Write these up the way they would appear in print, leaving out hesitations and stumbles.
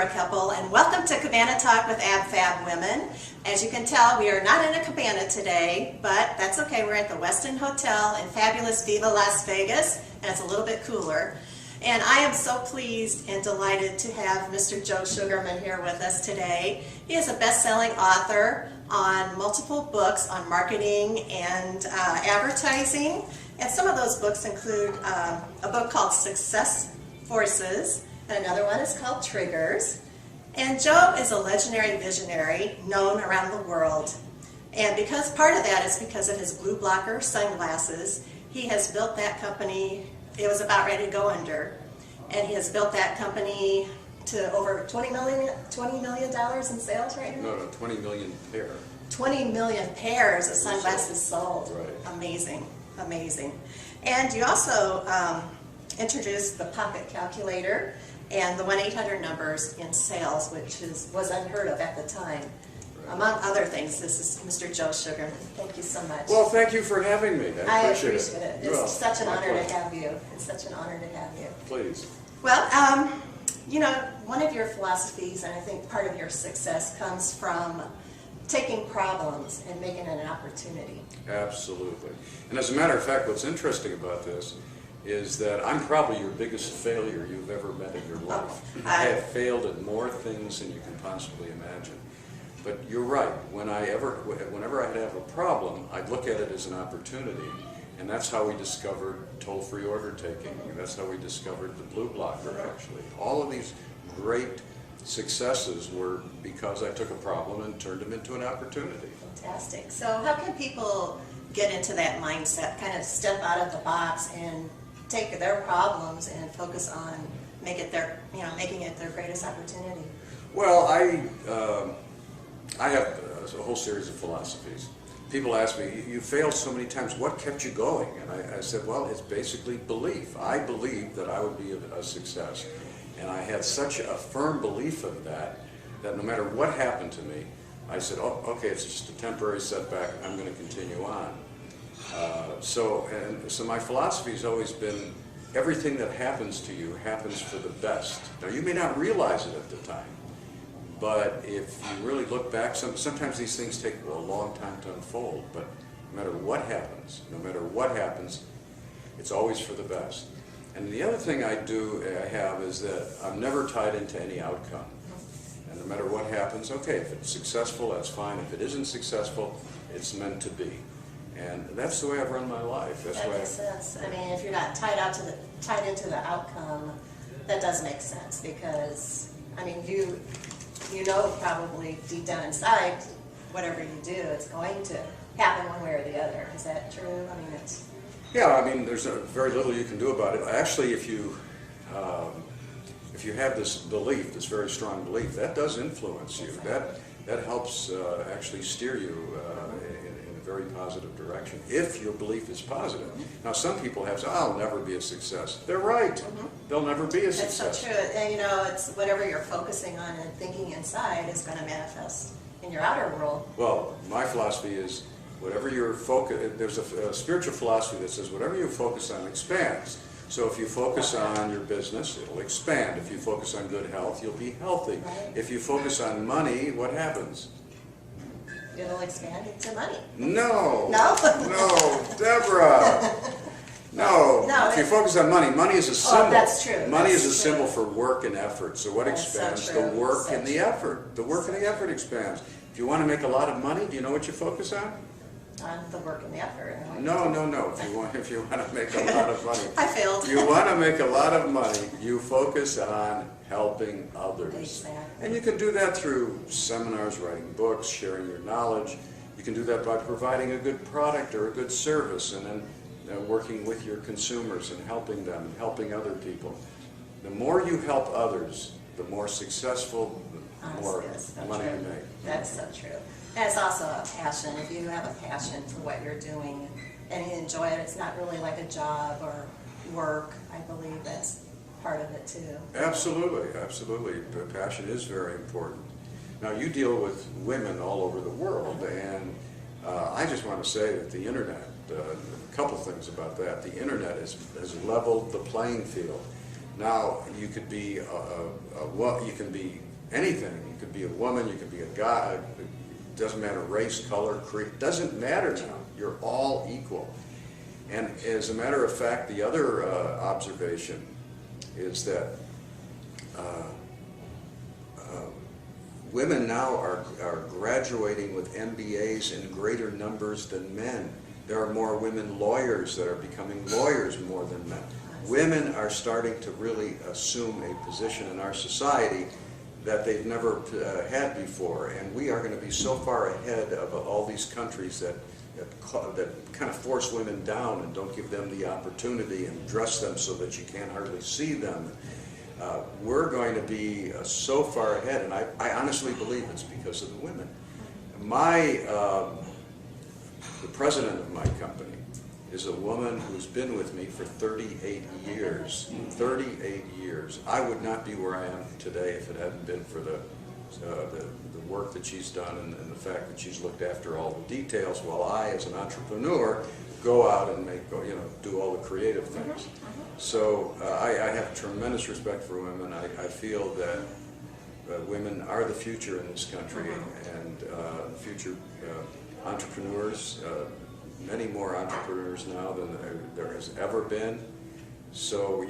couple, and welcome to Cabana Talk with AbFab Women. As you can tell, we are not in a cabana today, but that's okay. We're at the Westin Hotel in fabulous Viva Las Vegas, and it's a little bit cooler. And I am so pleased and delighted to have Mr. Joe Sugarman here with us today. He is a best-selling author on multiple books on marketing and advertising. And some of those books include a book called Success Forces, and another one is called Triggers. And Joe is a legendary visionary known around the world. And because part of that is because of his blue blocker sunglasses, he has built that company. It was about ready to go under. And he has built that company to over $20 million in sales right now? No, 20 million pair. 20 million pairs of sunglasses sold. Right. Amazing, amazing. And you also introduced the pocket calculator and the 1-800 numbers in sales, which was unheard of at the time. Right. Among other things, this is Mr. Joe Sugarman. Thank you so much. Well, thank you for having me. I appreciate it. It's such an honor pleasure. to have you. It's such an honor to have you. Please. Well, you know, one of your philosophies, and I think part of your success, comes from taking problems and making it an opportunity. Absolutely. And as a matter of fact, what's interesting about this is that I'm probably your biggest failure you've ever met in your life. I have failed at more things than you can possibly imagine. But you're right. Whenever I'd have a problem, I'd look at it as an opportunity. And that's how we discovered toll-free order taking. And that's how we discovered the blue blocker, actually. All of these great successes were because I took a problem and turned them into an opportunity. Fantastic. So how can people get into that mindset, kind of step out of the box and take their problems and focus on making it their greatest opportunity? Well, I have a whole series of philosophies. People ask me, you failed so many times, what kept you going? And I said, well, it's basically belief. I believed that I would be a success. And I had such a firm belief of that no matter what happened to me, I said, oh, okay, it's just a temporary setback, I'm going to continue on. So my philosophy has always been, everything that happens to you happens for the best. Now, you may not realize it at the time, but if you really look back, sometimes these things take a long time to unfold, but no matter what happens, it's always for the best. And the other thing I have is that I'm never tied into any outcome. And no matter what happens, okay, if it's successful, that's fine. If it isn't successful, it's meant to be. And that's the way I've run my life. That makes sense. I mean, if you're not tied into the outcome, that does make sense, because, I mean, you know probably deep down inside, whatever you do, it's going to happen one way or the other. Is that true? I mean, it's... Yeah, I mean, there's very little you can do about it. Actually, if you have this belief, this very strong belief, that does influence you. That helps actually steer you in a very positive direction, if your belief is positive. Now, some people have said, I'll never be a success. They're right. They'll never be a success. That's so true. And, you know, it's whatever you're focusing on and thinking inside is going to manifest in your outer world. Well, my philosophy is, whatever your focus, there's a spiritual philosophy that says whatever you focus on expands. So if you focus on your business, it'll expand. If you focus on good health, you'll be healthy. Right. If you focus on money, what happens? It'll expand into money. No. No? No, Deborah. No. If you focus on money, money is a symbol. Oh, that's true. Money is a symbol for work and effort. So what expands? So true. The work So and the effort. The work and the effort expands. If you want to make a lot of money, do you know what you focus on? On the work and the effort. No. If you want to make a lot of money. I failed. You want to make a lot of money, you focus on helping others. Exactly. And you can do that through seminars, writing books, sharing your knowledge. You can do that by providing a good product or a good service, and then working with your consumers and helping them and helping other people. The more you help others, the more successful, the more money you make. That's so true. And it's also a passion. If you have a passion for what you're doing and you enjoy it, it's not really like a job or work. I believe that's part of it too. Absolutely, absolutely. The passion is very important. Now, you deal with women all over the world, and I just want to say that the internet, a couple things about that. The internet has leveled the playing field. Now, you could be anything. You could be a woman, you could be a guy, it doesn't matter race, color, creed, doesn't matter now. You're all equal. And as a matter of fact, the other observation is that women now are graduating with MBAs in greater numbers than men. There are more women lawyers that are becoming lawyers more than men. Women are starting to really assume a position in our society that they've never had before, and we are going to be so far ahead of all these countries that kind of force women down and don't give them the opportunity and dress them so that you can't hardly see them. We're going to be so far ahead, and I honestly believe it's because of the women. The president of my company is a woman who's been with me for 38 years. 38 years. I would not be where I am today if it hadn't been for the work that she's done and the fact that she's looked after all the details, while I, as an entrepreneur, go out and do all the creative things. So I have tremendous respect for women. I feel that women are the future in this country, and future entrepreneurs. Many more entrepreneurs now than there has ever been. So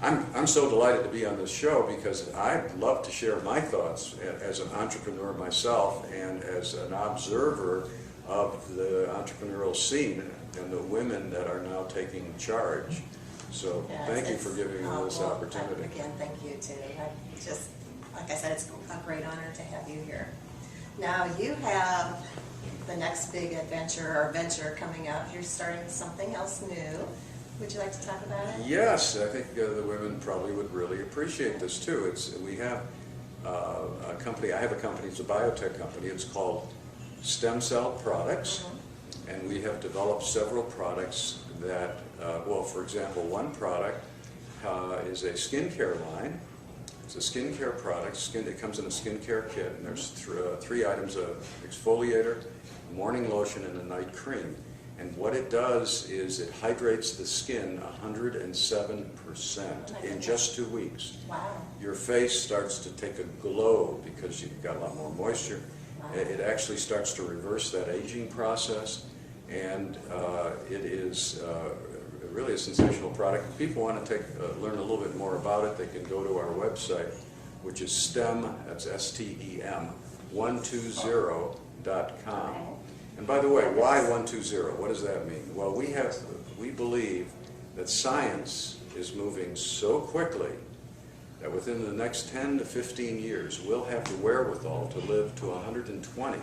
I'm so delighted to be on this show because I love to share my thoughts as an entrepreneur myself and as an observer of the entrepreneurial scene and the women that are now taking charge. So Yes, thank you for giving me this well, opportunity. Again, thank you too. Just, like I said, it's a great honor to have you here. Now you have the next big adventure or venture coming up. You're starting something else new. Would you like to talk about it? Yes, I think the women probably would really appreciate this too. We have a company. I have a company. It's a biotech company. It's called Stem Cell Products, and we have developed several products that. Well, for example, one product is a skincare line. It's a skincare product. It comes in a skincare kit, and there's three items: an exfoliator, a morning lotion, and a night cream. And what it does is it hydrates the skin 107% in just 2 weeks. Wow. Your face starts to take a glow because you've got a lot more moisture. Wow. It actually starts to reverse that aging process, and it is really a sensational product. If people want to learn a little bit more about it, they can go to our website, which is STEM, that's STEM, 120.com. And by the way, why 120? What does that mean? Well, we believe that science is moving so quickly that within the next 10 to 15 years, we'll have the wherewithal to live to 120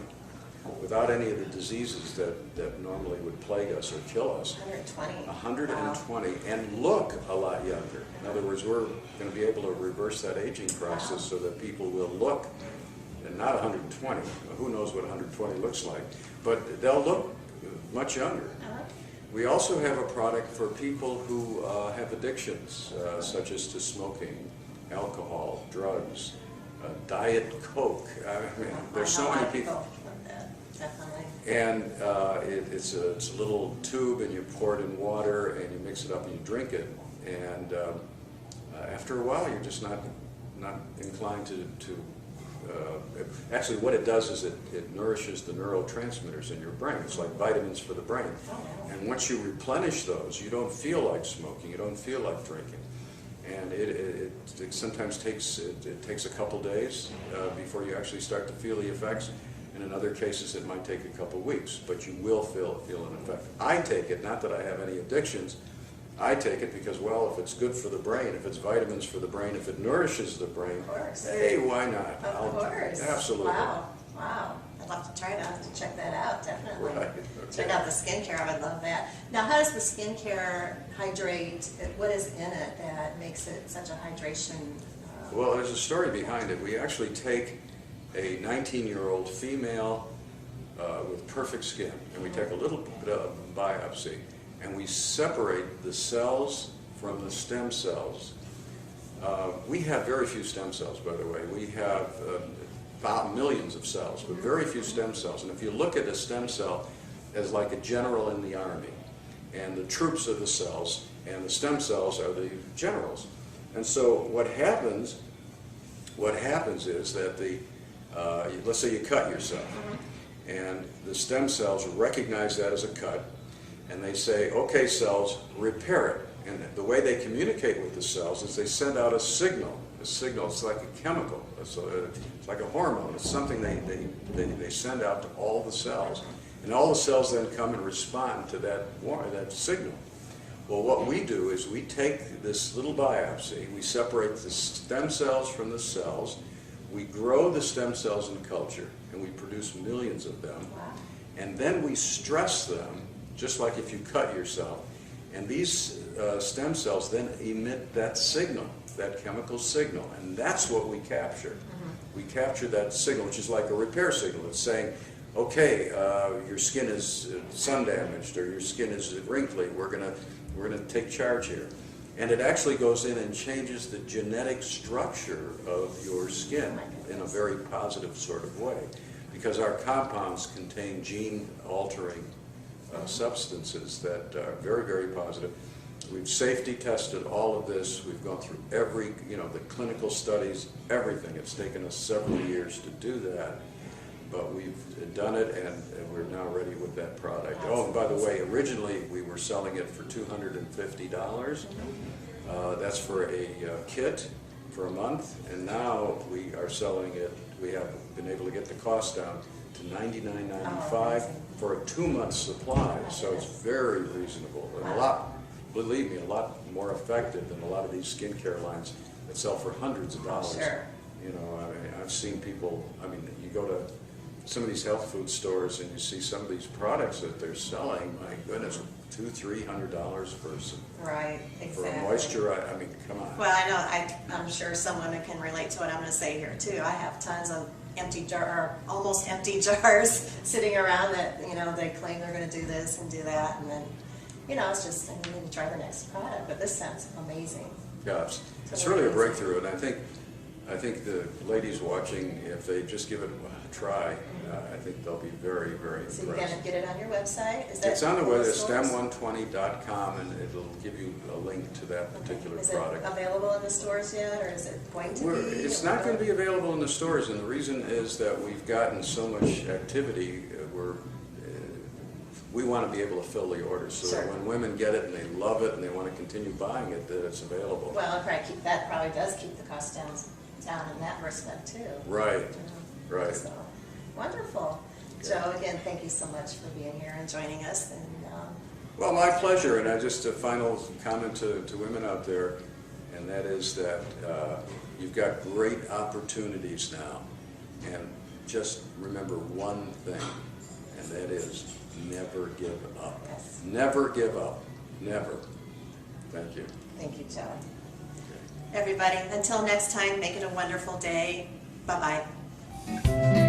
without any of the diseases that normally would plague us or kill us. 120. 120, wow. And look a lot younger. In other words, we're going to be able to reverse that aging process so that people will look, and not 120, who knows what 120 looks like, but they'll look much younger. We also have a product for people who have addictions, such as to smoking, alcohol, drugs, Diet Coke. I mean, there's so many people. Definitely. And it's a little tube, and you pour it in water, and you mix it up, and you drink it. And after a while, you're just not inclined to actually, what it does is it nourishes the neurotransmitters in your brain. It's like vitamins for the brain. And once you replenish those, you don't feel like smoking. You don't feel like drinking. And it sometimes takes a couple days before you actually start to feel the effects. And in other cases, it might take a couple weeks, but you will feel an effect. I take it, not that I have any addictions, I take it because, well, if it's good for the brain, if it's vitamins for the brain, if it nourishes the brain, hey, why not? Of course. Absolutely. Wow. I'd love to try to check that out, definitely. Right. Okay. Check out the skincare, I would love that. Now, how does the skincare hydrate? What is in it that makes it such a hydration? Well, there's a story behind it. We actually take a 19-year-old female with perfect skin, and we take a little bit of biopsy, and we separate the cells from the stem cells. We have very few stem cells, by the way. We have about millions of cells, but very few stem cells. And if you look at a stem cell as like a general in the army, and the troops are the cells, and the stem cells are the generals. And so what happens what happens is that let's say you cut yourself, and the stem cells recognize that as a cut, and they say, okay, cells, repair it. And the way they communicate with the cells is they send out a signal. A signal, it's like a chemical, it's like a hormone. It's something they send out to all the cells. And all the cells then come and respond to that signal. Well, what we do is we take this little biopsy, we separate the stem cells from the cells, we grow the stem cells in culture, and we produce millions of them. Wow. And then we stress them, just like if you cut yourself. And these stem cells then emit that signal, that chemical signal, and that's what we capture. We capture that signal, which is like a repair signal. It's saying, okay, your skin is sun damaged, or your skin is wrinkly. We're gonna take charge here, and it actually goes in and changes the genetic structure of your skin in a very positive sort of way, because our compounds contain gene-altering substances that are very, very positive. We've safety tested all of this. We've gone through the clinical studies, everything. It's taken us several years to do that, but we've done it, and we're now ready with that product. Oh, and by the way, originally we were selling it for $250. That's for a kit for a month, and now we are selling it. We have been able to get the cost down to $99.95 for a 2-month supply, so it's very reasonable, and believe me, a lot more effective than a lot of these skincare lines that sell for hundreds of dollars. Sure. You know, I've seen people, you go to some of these health food stores and you see some of these products that they're selling, my goodness, $200-300 for some, Right, exactly. for a moisturizer. Come on. Well, I know, I'm sure some women can relate to what I'm going to say here too. I have tons of almost empty jars sitting around that, they claim they're going to do this and do that, and then, it's just, I need to try the next product, but this sounds amazing. Yeah, it's really a breakthrough, and I think the ladies watching, if they just give it a try, I think they'll be very, very impressed. So you're going to get it on your website? It's on the website, stem120.com, and it'll give you a link to that particular product. Is it available in the stores yet, or is it going to be? It's not going to be available in the stores, and the reason is that we've gotten so much activity, we want to be able to fill the orders, so that when women get it and they love it and they want to continue buying it, that it's available. Well, that probably does keep the cost down in that respect too. Right, right. So, wonderful. Joe, again, thank you so much for being here and joining us. And well, my pleasure, and just a final comment to women out there, and that is that you've got great opportunities now, and just remember one thing, and that is never give up. Yes. Never give up. Never. Thank you. Thank you, Joe. Okay. Everybody, until next time, make it a wonderful day. Bye-bye.